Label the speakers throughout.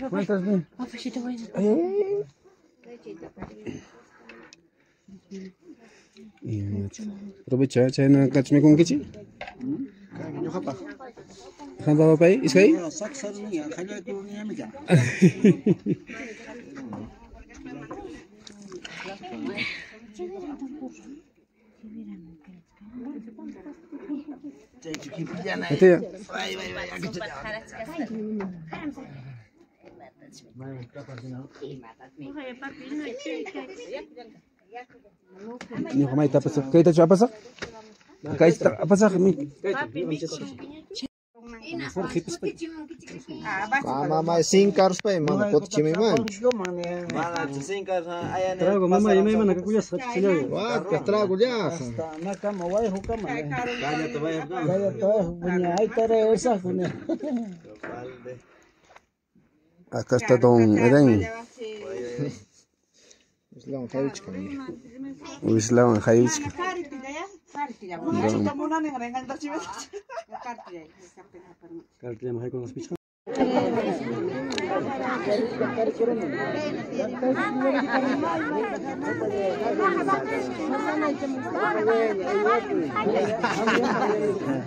Speaker 1: ¿Cuántas ven? Aprovecha, chayna kachmi kunkichi. ¿Han dado para ahí? ¿Es ahí? Niyo kamay tapos kay tayo apasa? Kay apasa kami.
Speaker 2: Mama 5 cars pa mana pot chimi man.
Speaker 3: Mana 5 cars ayan.
Speaker 4: Trago mama yemay man nakakuyas sila.
Speaker 2: Wah, trago ya.
Speaker 4: Naka maway hukam.
Speaker 3: Kaya to bay hukam.
Speaker 4: Kaya to punya ay tare esa punya.
Speaker 1: Acá está Don Eden.
Speaker 2: Islam Khayuchka.
Speaker 1: Islam Khayuchka.
Speaker 4: Kartya mahay ko speech.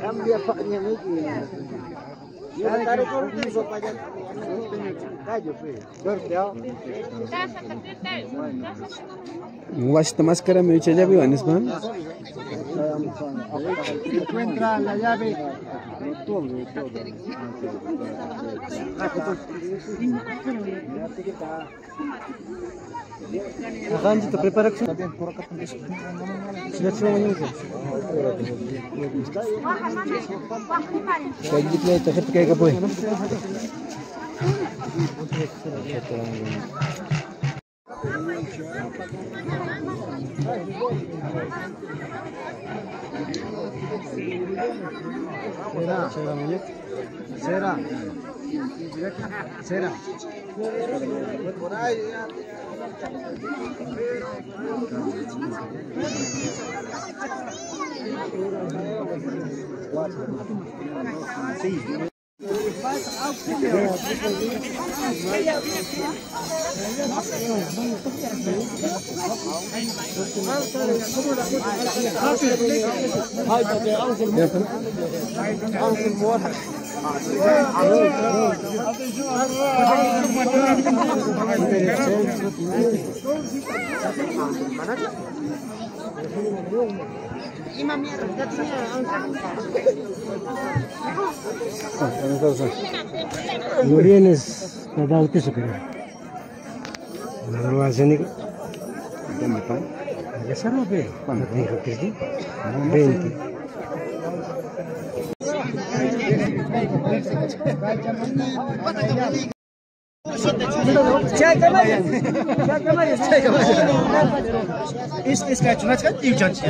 Speaker 4: Cambia paknya miki.
Speaker 1: Wash esta máscara me echa llave, ¿no es man?
Speaker 4: Encuentra la llave. Akan kita prepara ko. Selection mo yun. Kaya gitna ito kahit kaya ka po. Sera. Sera. No vienes a bautizo, pero la droga cénica. ¿Qué se lo ve? ¿Cuándo dijo que sí? 20. इसका चुनाव का 3 चांस है।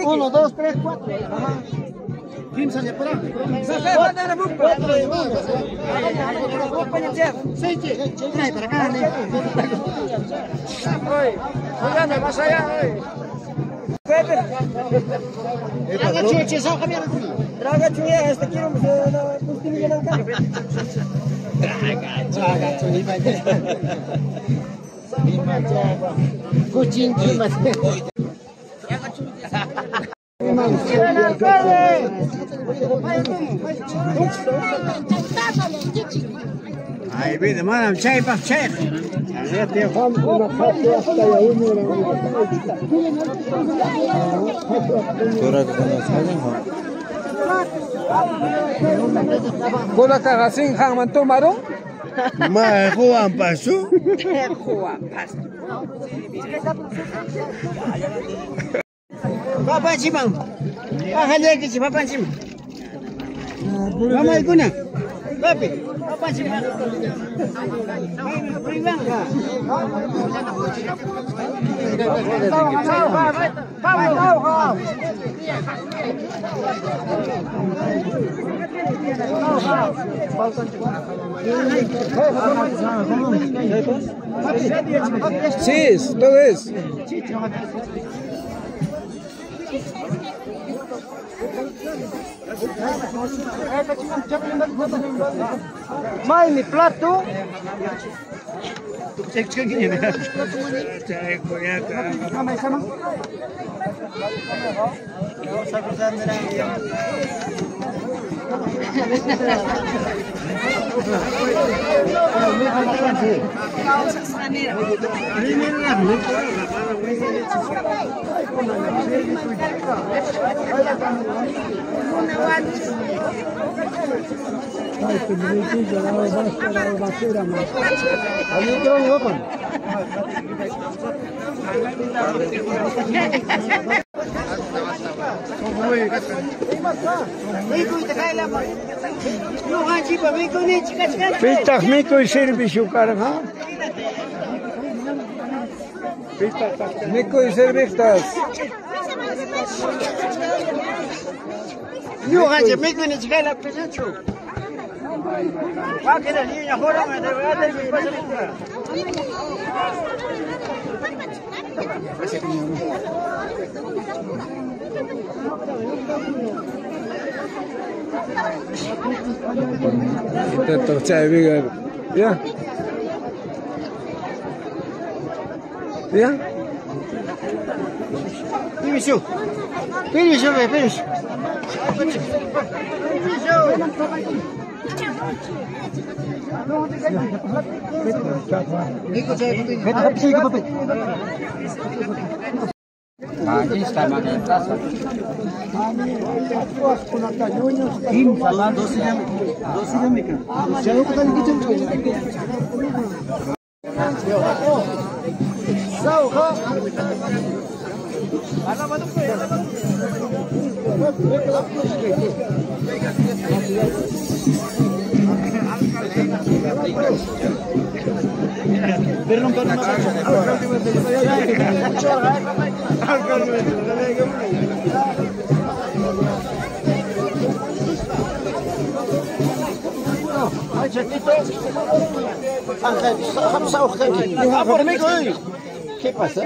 Speaker 4: Uno, dos, tres, cuatro. Kim sale por ahí. Trae para acá. Oye, más allá. Traga chuche, só caminhar aqui. Traga chuche, esta aqui não custa não cai. Traga chuche, vai. Cucin mas. Aí, vida, mano, chai para chai.
Speaker 1: Bola kagasing hang man tumaro?
Speaker 2: Ma Juan Pasu.
Speaker 5: Juan Pasu.
Speaker 4: Papa Cimang. Hanya ke Papa Cimang. Mama ikuna. Papi. Papa Cimang. Privang.
Speaker 1: Sí, todo es.
Speaker 4: Mai mi plato. Sama. Pitach miko sirvi shukar ha.
Speaker 1: Miko i servistas.
Speaker 4: Nu hace miko ni chikala pesachu. Va que la niña jora me debe dar mi pasarita.
Speaker 1: Kita tercaya juga. Ya. Ya.
Speaker 4: Permiso. Permiso.
Speaker 6: Aquí está Manetazo.
Speaker 4: ¿Qué pasa?